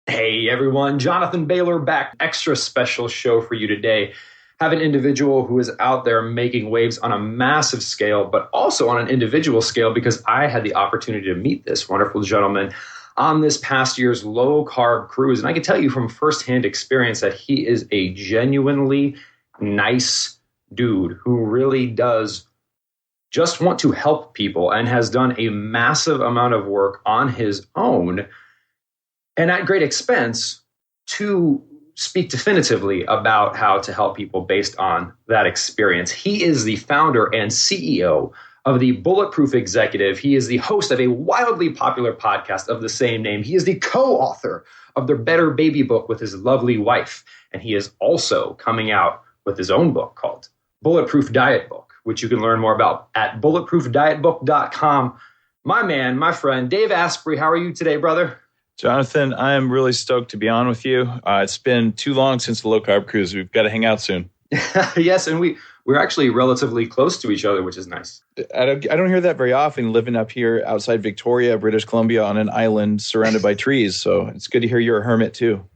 Hey everyone, Jonathan Bailor back. Extra special show for you today. Have an individual who is out there making waves on a massive scale, but also on an individual scale because I had the opportunity to meet this wonderful gentleman on this past year's low carb cruise. And I can tell you from firsthand experience that he is a genuinely nice dude who really does just want to help people and has done a massive amount of work on his own and at great expense to speak definitively about how to help people based on that experience. He is the founder and CEO of the Bulletproof Executive. He is the host of a wildly popular podcast of the same name. He is the co-author of the Better Baby book with his lovely wife. And he is also coming out with his own book called Bulletproof Diet Book, which you can learn more about at bulletproofdietbook.com. My man, my friend, Dave Asprey, how are you today, brother? Jonathan, I am really stoked to be on with you. It's been too long since the low carb cruise. We've got to hang out soon. Yes, and we're actually relatively close to each other, which is nice. I don't hear that very often, living up here outside Victoria, British Columbia, on an island surrounded by trees. So it's good to hear you're a hermit too.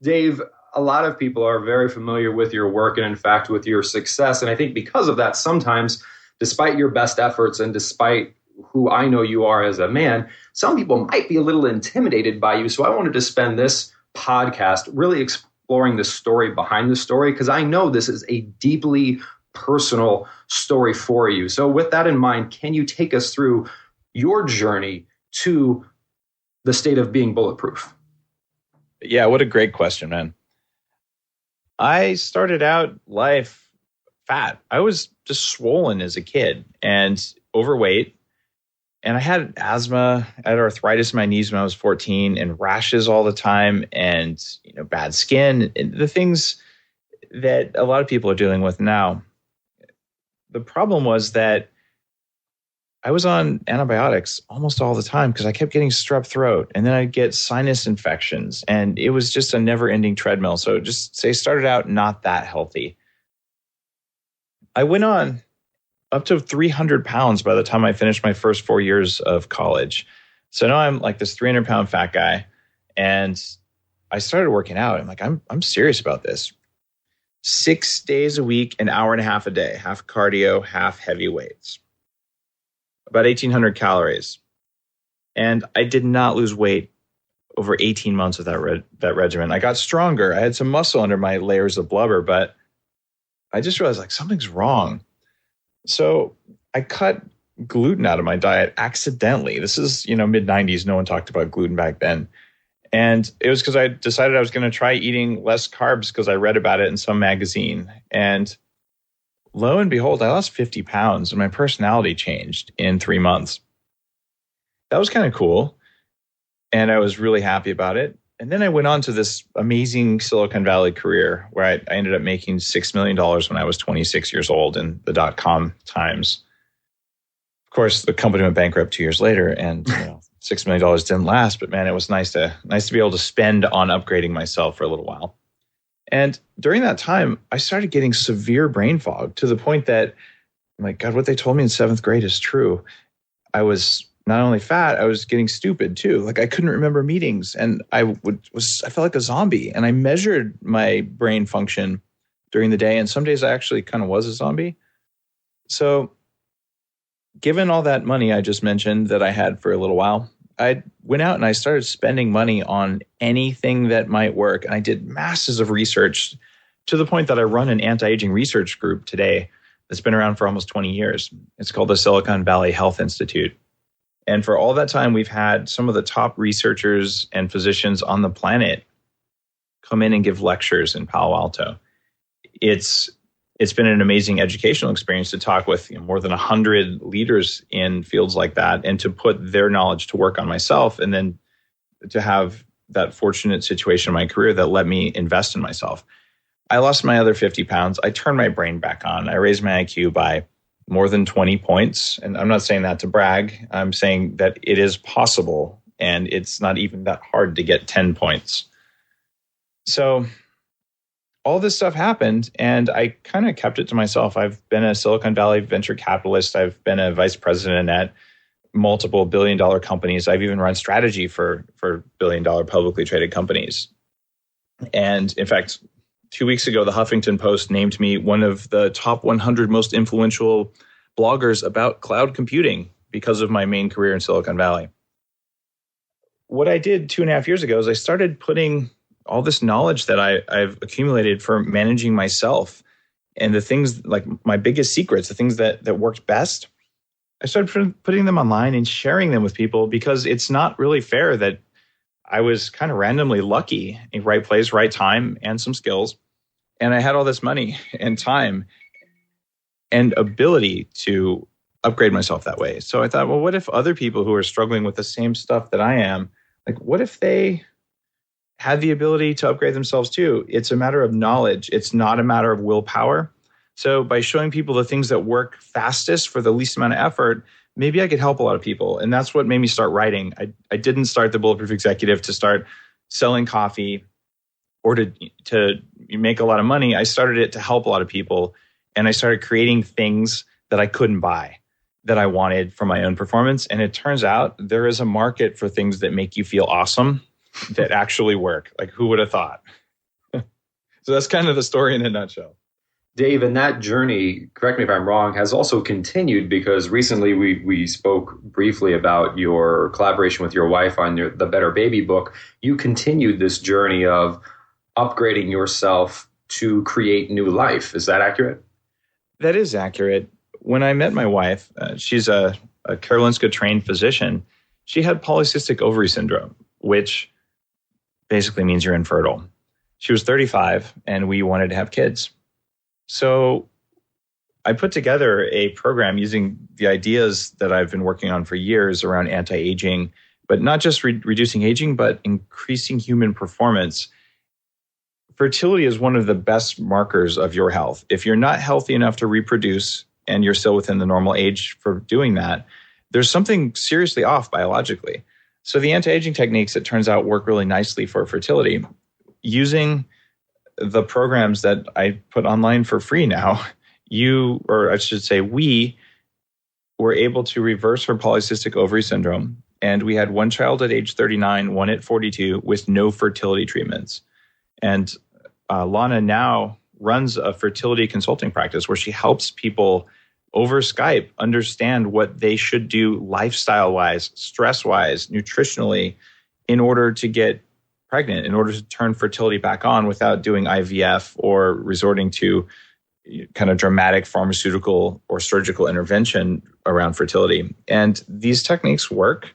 Dave, a lot of people are very familiar with your work and, in fact, with your success. And I think because of that, sometimes, despite your best efforts and despite who I know you are as a man, some people might be a little intimidated by you. So I wanted to spend this podcast really exploring the story behind the story, because I know this is a deeply personal story for you. So with that in mind, can you take us through your journey to the state of being bulletproof? Yeah, what a great question, man. I started out life fat. I was just swollen as a kid and overweight. And I had asthma, I had arthritis in my knees when I was 14 and rashes all the time and, bad skin, and the things that a lot of people are dealing with now. The problem was that I was on antibiotics almost all the time because I kept getting strep throat and then I'd get sinus infections and it was just a never ending treadmill. So just say started out not that healthy. I went on up to 300 pounds by the time I finished my first 4 years of college. So now I'm like this 300-pound fat guy. And I started working out. I'm like, I'm serious about this. 6 days a week, an hour and a half a day, half cardio, half heavy weights. About 1,800 calories. And I did not lose weight over 18 months of that regimen. I got stronger. I had some muscle under my layers of blubber, but I just realized like something's wrong. So I cut gluten out of my diet accidentally. This is, mid-90s. No one talked about gluten back then. And it was because I decided I was going to try eating less carbs because I read about it in some magazine. And lo and behold, I lost 50 pounds and my personality changed in 3 months. That was kind of cool. And I was really happy about it. And then I went on to this amazing Silicon Valley career where I ended up making $6 million when I was 26 years old in the .com times. Of course, the company went bankrupt 2 years later and $6 million didn't last. But man, it was nice to be able to spend on upgrading myself for a little while. And during that time, I started getting severe brain fog to the point that, I'm like, God, what they told me in 7th grade is true. I was not only fat, I was getting stupid too. Like I couldn't remember meetings and I felt like a zombie. And I measured my brain function during the day. And some days I actually kind of was a zombie. So given all that money I just mentioned that I had for a little while, I went out and I started spending money on anything that might work. And I did masses of research to the point that I run an anti-aging research group today that's been around for almost 20 years. It's called the Silicon Valley Health Institute. And for all that time, we've had some of the top researchers and physicians on the planet come in and give lectures in Palo Alto. It's been an amazing educational experience to talk with more than 100 leaders in fields like that and to put their knowledge to work on myself and then to have that fortunate situation in my career that let me invest in myself. I lost my other 50 pounds. I turned my brain back on. I raised my IQ by more than 20 points. And I'm not saying that to brag. I'm saying that it is possible and it's not even that hard to get 10 points. So all this stuff happened and I kind of kept it to myself. I've been a Silicon Valley venture capitalist. I've been a vice president at multiple billion-dollar companies. I've even run strategy for billion-dollar publicly traded companies. And in fact, 2 weeks ago, the Huffington Post named me one of the top 100 most influential bloggers about cloud computing because of my main career in Silicon Valley. What I did 2.5 years ago is I started putting all this knowledge that I've accumulated for managing myself and the things like my biggest secrets, the things that worked best. I started putting them online and sharing them with people because it's not really fair that I was kind of randomly lucky in right place, right time, and some skills. And I had all this money and time and ability to upgrade myself that way. So I thought, well, what if other people who are struggling with the same stuff that I am, like what if they had the ability to upgrade themselves too? It's a matter of knowledge. It's not a matter of willpower. So by showing people the things that work fastest for the least amount of effort, maybe I could help a lot of people. And that's what made me start writing. I didn't start the Bulletproof Executive to start selling coffee or to make a lot of money. I started it to help a lot of people. And I started creating things that I couldn't buy, that I wanted for my own performance. And it turns out there is a market for things that make you feel awesome that actually work. Like who would have thought? So that's kind of the story in a nutshell. Dave, and that journey, correct me if I'm wrong, has also continued because recently we spoke briefly about your collaboration with your wife on the Better Baby book. You continued this journey of upgrading yourself to create new life. Is that accurate? That is accurate. When I met my wife, she's a Karolinska trained physician. She had polycystic ovary syndrome, which basically means you're infertile. She was 35 and we wanted to have kids. So I put together a program using the ideas that I've been working on for years around anti-aging, but not just reducing aging, but increasing human performance. Fertility is one of the best markers of your health. If you're not healthy enough to reproduce and you're still within the normal age for doing that, there's something seriously off biologically. So the anti-aging techniques, it turns out, work really nicely for fertility. Using the programs that I put online for free now, we were able to reverse her polycystic ovary syndrome. And we had one child at age 39, one at 42 with no fertility treatments. And Lana now runs a fertility consulting practice where she helps people over Skype understand what they should do lifestyle-wise, stress-wise, nutritionally in order to get pregnant, in order to turn fertility back on without doing IVF or resorting to kind of dramatic pharmaceutical or surgical intervention around fertility. And these techniques work.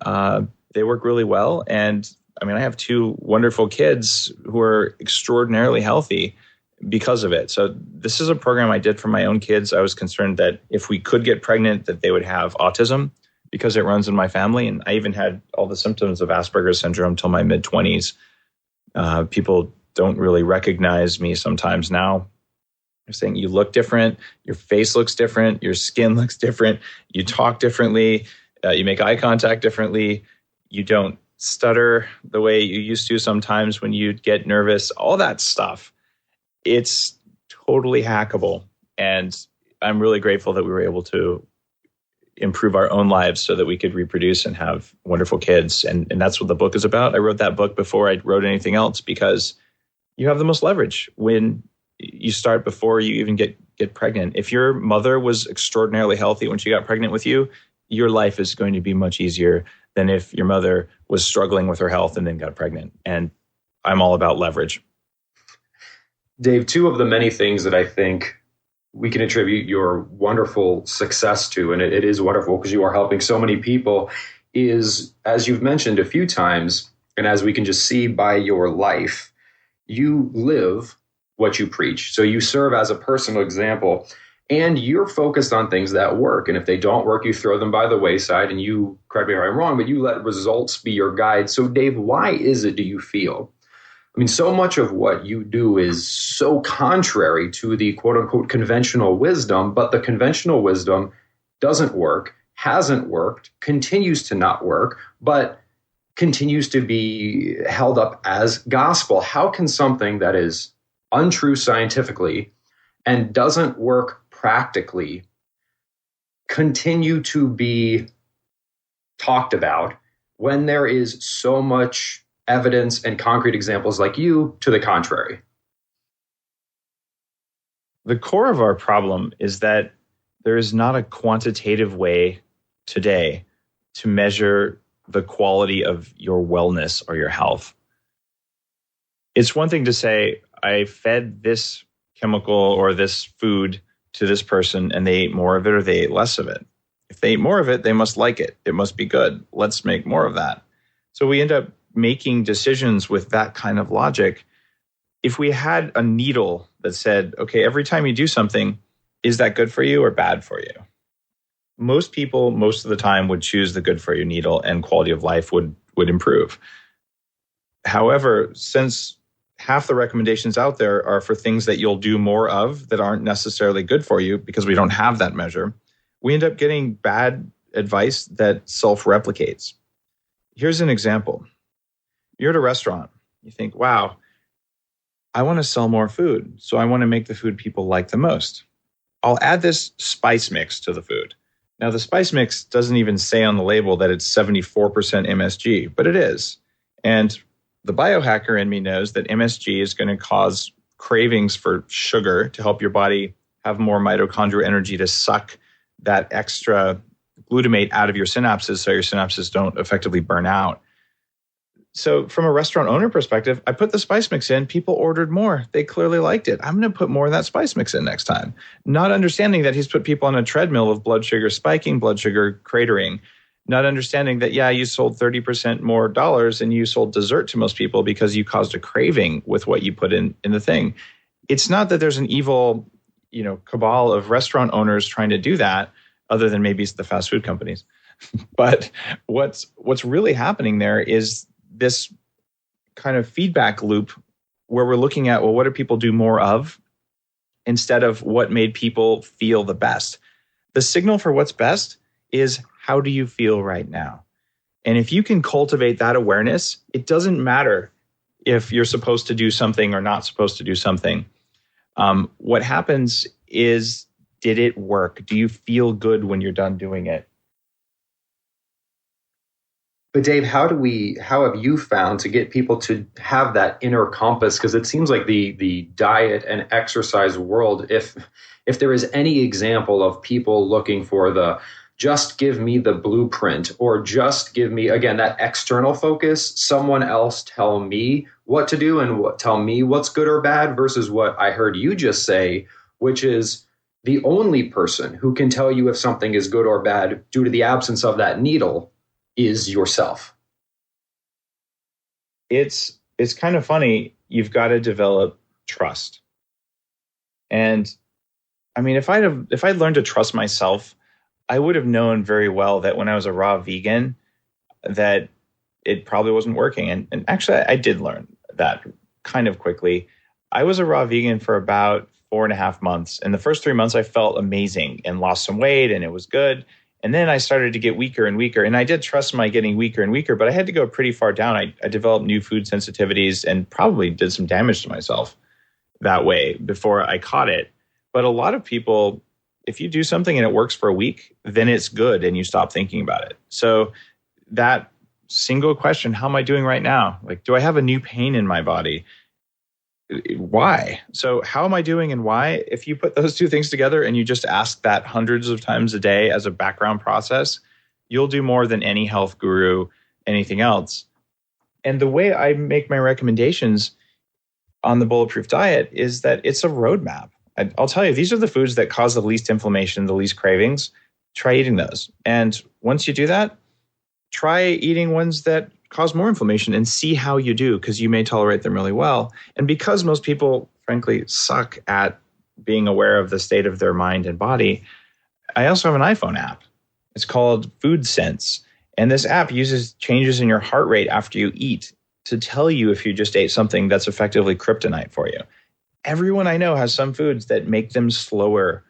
They work really well. And I mean, I have 2 wonderful kids who are extraordinarily healthy because of it. So this is a program I did for my own kids. I was concerned that if we could get pregnant, that they would have autism because it runs in my family. And I even had all the symptoms of Asperger's syndrome till my mid-20s. People don't really recognize me sometimes now. They're saying you look different, your face looks different, your skin looks different, you talk differently, you make eye contact differently, you don't stutter the way you used to sometimes when you get nervous, all that stuff. It's totally hackable. And I'm really grateful that we were able to improve our own lives so that we could reproduce and have wonderful kids. And that's what the book is about. I wrote that book before I wrote anything else because you have the most leverage when you start before you even get pregnant. If your mother was extraordinarily healthy when she got pregnant with you, your life is going to be much easier than if your mother was struggling with her health and then got pregnant. And I'm all about leverage. Dave, 2 of the many things that I think we can attribute your wonderful success to, and it is wonderful because you are helping so many people, is, as you've mentioned a few times, and as we can just see by your life, you live what you preach. So you serve as a personal example, and you're focused on things that work. And if they don't work, you throw them by the wayside, and you, correct me if I'm wrong, but you let results be your guide. So Dave, why is it, do you feel, I mean, so much of what you do is so contrary to the quote unquote conventional wisdom, but the conventional wisdom doesn't work, hasn't worked, continues to not work, but continues to be held up as gospel. How can something that is untrue scientifically and doesn't work practically continue to be talked about when there is so much evidence and concrete examples like you to the contrary? The core of our problem is that there is not a quantitative way today to measure the quality of your wellness or your health. It's one thing to say, I fed this chemical or this food to this person and they ate more of it or they ate less of it. If they ate more of it, they must like it. It must be good. Let's make more of that. So we end up making decisions with that kind of logic. If we had a needle that said, okay, every time you do something, is that good for you or bad for you? Most people, most of the time, would choose the good for you needle and quality of life would improve. However, since half the recommendations out there are for things that you'll do more of that aren't necessarily good for you because we don't have that measure, we end up getting bad advice that self-replicates. Here's an example. You're at a restaurant. You think, wow, I want to sell more food, so I want to make the food people like the most. I'll add this spice mix to the food. Now, the spice mix doesn't even say on the label that it's 74% MSG, but it is. And the biohacker in me knows that MSG is going to cause cravings for sugar to help your body have more mitochondrial energy to suck that extra glutamate out of your synapses so your synapses don't effectively burn out. So from a restaurant owner perspective, I put the spice mix in, people ordered more. They clearly liked it. I'm going to put more of that spice mix in next time. Not understanding that he's put people on a treadmill of blood sugar spiking, blood sugar cratering. Not understanding that, yeah, you sold 30% more dollars and you sold dessert to most people because you caused a craving with what you put in the thing. It's not that there's an evil, cabal of restaurant owners trying to do that, other than maybe it's the fast food companies. But what's really happening there is this kind of feedback loop where we're looking at, well, what do people do more of instead of what made people feel the best? The signal for what's best is, how do you feel right now? And if you can cultivate that awareness, it doesn't matter if you're supposed to do something or not supposed to do something. What happens is, did it work? Do you feel good when you're done doing it? But Dave, how have you found to get people to have that inner compass? Because it seems like the diet and exercise world, if there is any example of people looking for the just give me the blueprint or just give me, again, that external focus, someone else tell me what to do and tell me what's good or bad versus what I heard you just say, which is the only person who can tell you if something is good or bad due to the absence of that needle is yourself. It's kind of funny. You've got to develop trust. And I mean, if I'd learned to trust myself, I would have known very well that when I was a raw vegan, that it probably wasn't working. And actually, I did learn that kind of quickly. I was a raw vegan for about 4.5 months. And the first 3 months, I felt amazing and lost some weight and it was good. And then I started to get weaker and weaker. And I did trust my getting weaker and weaker, but I had to go pretty far down. I developed new food sensitivities and probably did some damage to myself that way before I caught it. But a lot of people, if you do something and it works for a week, then it's good and you stop thinking about it. So that single question, how am I doing right now? Like, do I have a new pain in my body? Why? So how am I doing and why? If you put those two things together and you just ask that hundreds of times a day as a background process, you'll do more than any health guru, anything else. And the way I make my recommendations on the Bulletproof diet is that it's a roadmap. I'll tell you, these are the foods that cause the least inflammation, the least cravings. Try eating those. And once you do that, try eating ones that cause more inflammation and see how you do, because you may tolerate them really well. And because most people, frankly, suck at being aware of the state of their mind and body, I also have an iPhone app. It's called Food Sense. And this app uses changes in your heart rate after you eat to tell you if you just ate something that's effectively kryptonite for you. Everyone I know has some foods that make them slower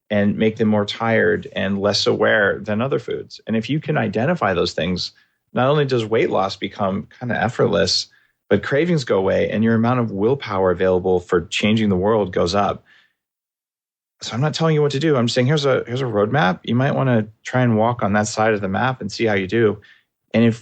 and make them more tired and less aware than other foods. And if you can identify those things, not only does weight loss become kind of effortless, but cravings go away and your amount of willpower available for changing the world goes up. So I'm not telling you what to do. I'm saying here's a roadmap. You might want to try and walk on that side of the map and see how you do. And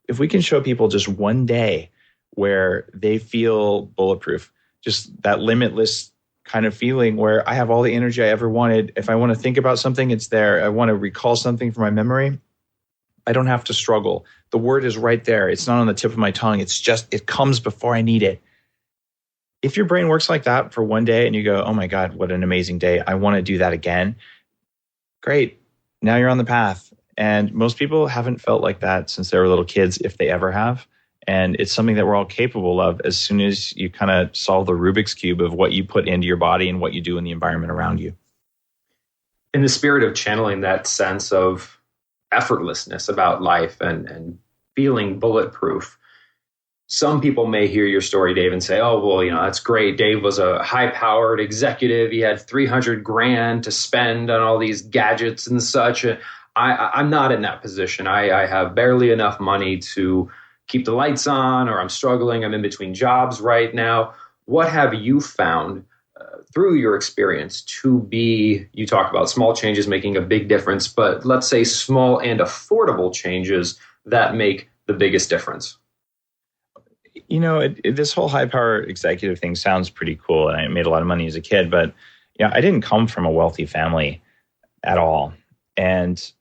if we can show people just one day where they feel bulletproof, just that limitless kind of feeling where I have all the energy I ever wanted. If I want to think about something, it's there. I want to recall something from my memory, I don't have to struggle. The word is right there. It's not on the tip of my tongue. It comes before I need it. If your brain works like that for one day and you go, oh my God, what an amazing day. I want to do that again. Great. Now you're on the path. And most people haven't felt like that since they were little kids, if they ever have. And it's something that we're all capable of as soon as you kind of solve the Rubik's Cube of what you put into your body and what you do in the environment around you. In the spirit of channeling that sense of effortlessness about life and feeling bulletproof, some people may hear your story, Dave, and say, oh, well, that's great. Dave was a high-powered executive. He had $300,000 to spend on all these gadgets and such. I'm not in that position. I have barely enough money to keep the lights on, or I'm struggling. I'm in between jobs right now. What have you found through your experience to be, you talk about small changes making a big difference, but let's say small and affordable changes that make the biggest difference? This whole high power executive thing sounds pretty cool. And I made a lot of money as a kid, but I didn't come from a wealthy family at all. And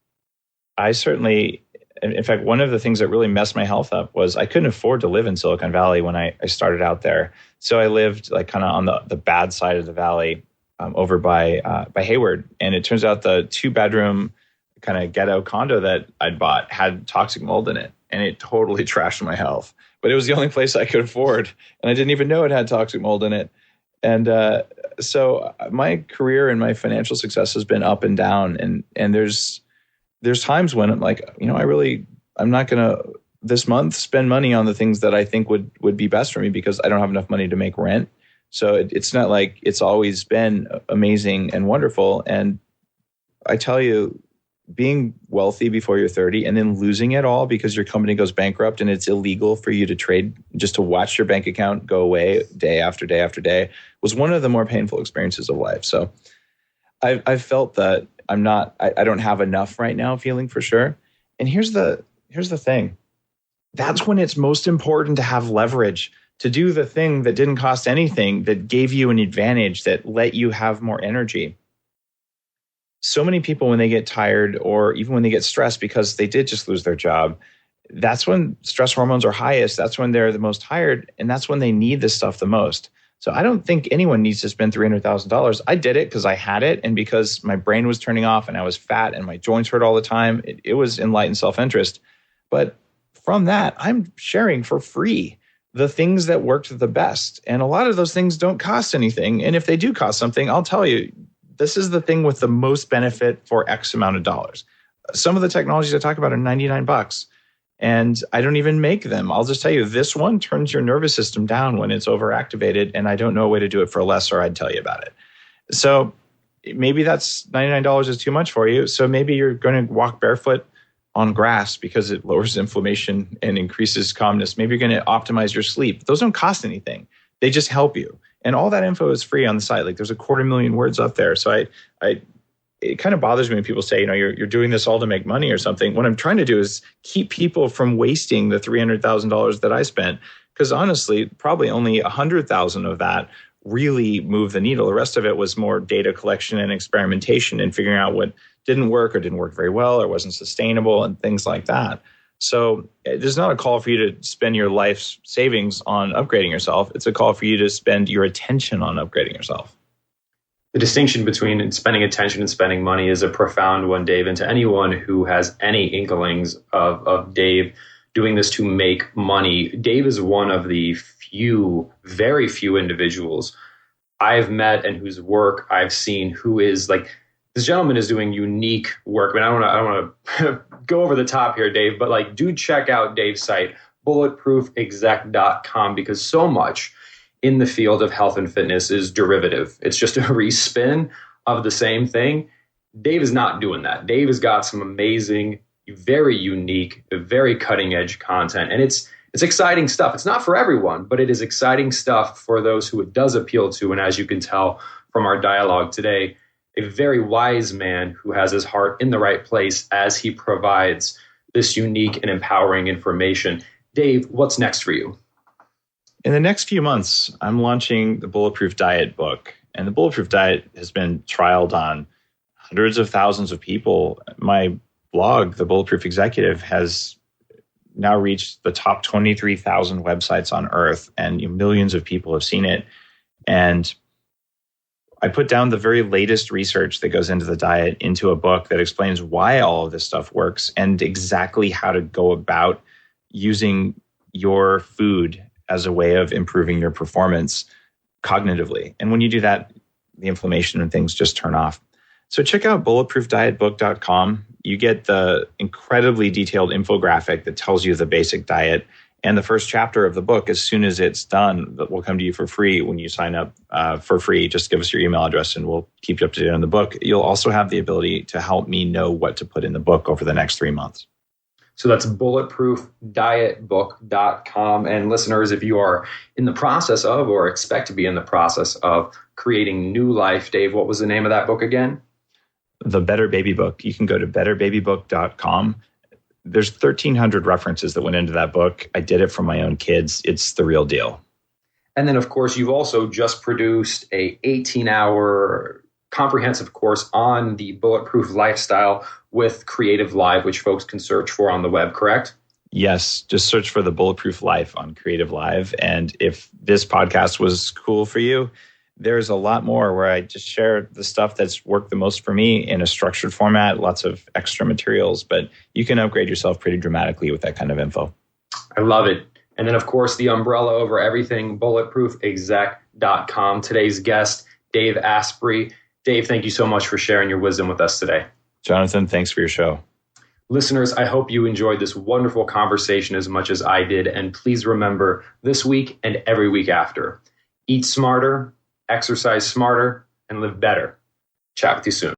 I certainly, in fact, one of the things that really messed my health up was I couldn't afford to live in Silicon Valley when I started out there. So I lived like kind of on the bad side of the valley over by Hayward. And it turns out the 2-bedroom kind of ghetto condo that I'd bought had toxic mold in it. And it totally trashed my health. But it was the only place I could afford. And I didn't even know it had toxic mold in it. And so my career and my financial success has been up and down. And there's times when I'm like, I'm not going to this month spend money on the things that I think would be best for me because I don't have enough money to make rent. So it's not like it's always been amazing and wonderful. And I tell you, being wealthy before you're 30 and then losing it all because your company goes bankrupt and it's illegal for you to trade, just to watch your bank account go away day after day after day, was one of the more painful experiences of life. So I've felt that I don't have enough right now feeling for sure. And here's the thing. That's when it's most important to have leverage, to do the thing that didn't cost anything, that gave you an advantage, that let you have more energy. So many people, when they get tired or even when they get stressed because they did just lose their job, that's when stress hormones are highest. That's when they're the most tired. And that's when they need this stuff the most. So I don't think anyone needs to spend $300,000. I did it because I had it and because my brain was turning off and I was fat and my joints hurt all the time. It was enlightened self-interest. But from that, I'm sharing for free the things that worked the best. And a lot of those things don't cost anything. And if they do cost something, I'll tell you, this is the thing with the most benefit for X amount of dollars. Some of the technologies I talk about are $99. And I don't even make them. I'll just tell you, this one turns your nervous system down when it's overactivated. And I don't know a way to do it for less, or I'd tell you about it. So maybe that's $99 is too much for you. So maybe you're going to walk barefoot on grass because it lowers inflammation and increases calmness. Maybe you're going to optimize your sleep. Those don't cost anything. They just help you. And all that info is free on the site. Like there's 250,000 words up there. So it kind of bothers me when people say, you're doing this all to make money or something. What I'm trying to do is keep people from wasting the $300,000 that I spent. Because honestly, probably only 100,000 of that really moved the needle. The rest of it was more data collection and experimentation and figuring out what didn't work or didn't work very well or wasn't sustainable and things like that. So there's not a call for you to spend your life's savings on upgrading yourself. It's a call for you to spend your attention on upgrading yourself. The distinction between spending attention and spending money is a profound one, Dave. And to anyone who has any inklings of Dave doing this to make money, Dave is one of the very few individuals I've met and whose work I've seen who is like, this gentleman is doing unique work. I mean, I don't want to go over the top here, Dave, but like, do check out Dave's site, bulletproofexec.com, because so much in the field of health and fitness is derivative. It's just a respin of the same thing. Dave is not doing that. Dave has got some amazing, very unique, very cutting edge content. And it's exciting stuff. It's not for everyone, but it is exciting stuff for those who it does appeal to. And as you can tell from our dialogue today, a very wise man who has his heart in the right place as he provides this unique and empowering information. Dave, what's next for you? In the next few months, I'm launching the Bulletproof Diet book. And the Bulletproof Diet has been trialed on hundreds of thousands of people. My blog, The Bulletproof Executive, has now reached the top 23,000 websites on earth, and millions of people have seen it. And I put down the very latest research that goes into the diet into a book that explains why all of this stuff works and exactly how to go about using your food as a way of improving your performance cognitively. And when you do that, the inflammation and things just turn off. So check out bulletproofdietbook.com. You get the incredibly detailed infographic that tells you the basic diet. And the first chapter of the book, as soon as it's done, that will come to you for free when you sign up for free. Just give us your email address and we'll keep you up to date on the book. You'll also have the ability to help me know what to put in the book over the next 3 months. So that's bulletproofdietbook.com. And listeners, if you are in the process of or expect to be in the process of creating new life, Dave, what was the name of that book again? The Better Baby Book. You can go to betterbabybook.com. There's 1,300 references that went into that book. I did it for my own kids. It's the real deal. And then, of course, you've also just produced a 18-hour comprehensive course on the Bulletproof lifestyle with Creative Live, which folks can search for on the web, correct? Yes, just search for the Bulletproof Life on Creative Live. And if this podcast was cool for you, there's a lot more where I just share the stuff that's worked the most for me in a structured format, lots of extra materials, but you can upgrade yourself pretty dramatically with that kind of info. I love it. And then, of course, the umbrella over everything, bulletproofexec.com. Today's guest, Dave Asprey. Dave, thank you so much for sharing your wisdom with us today. Jonathan, thanks for your show. Listeners, I hope you enjoyed this wonderful conversation as much as I did. And please remember, this week and every week after, eat smarter, exercise smarter, and live better. Chat with you soon.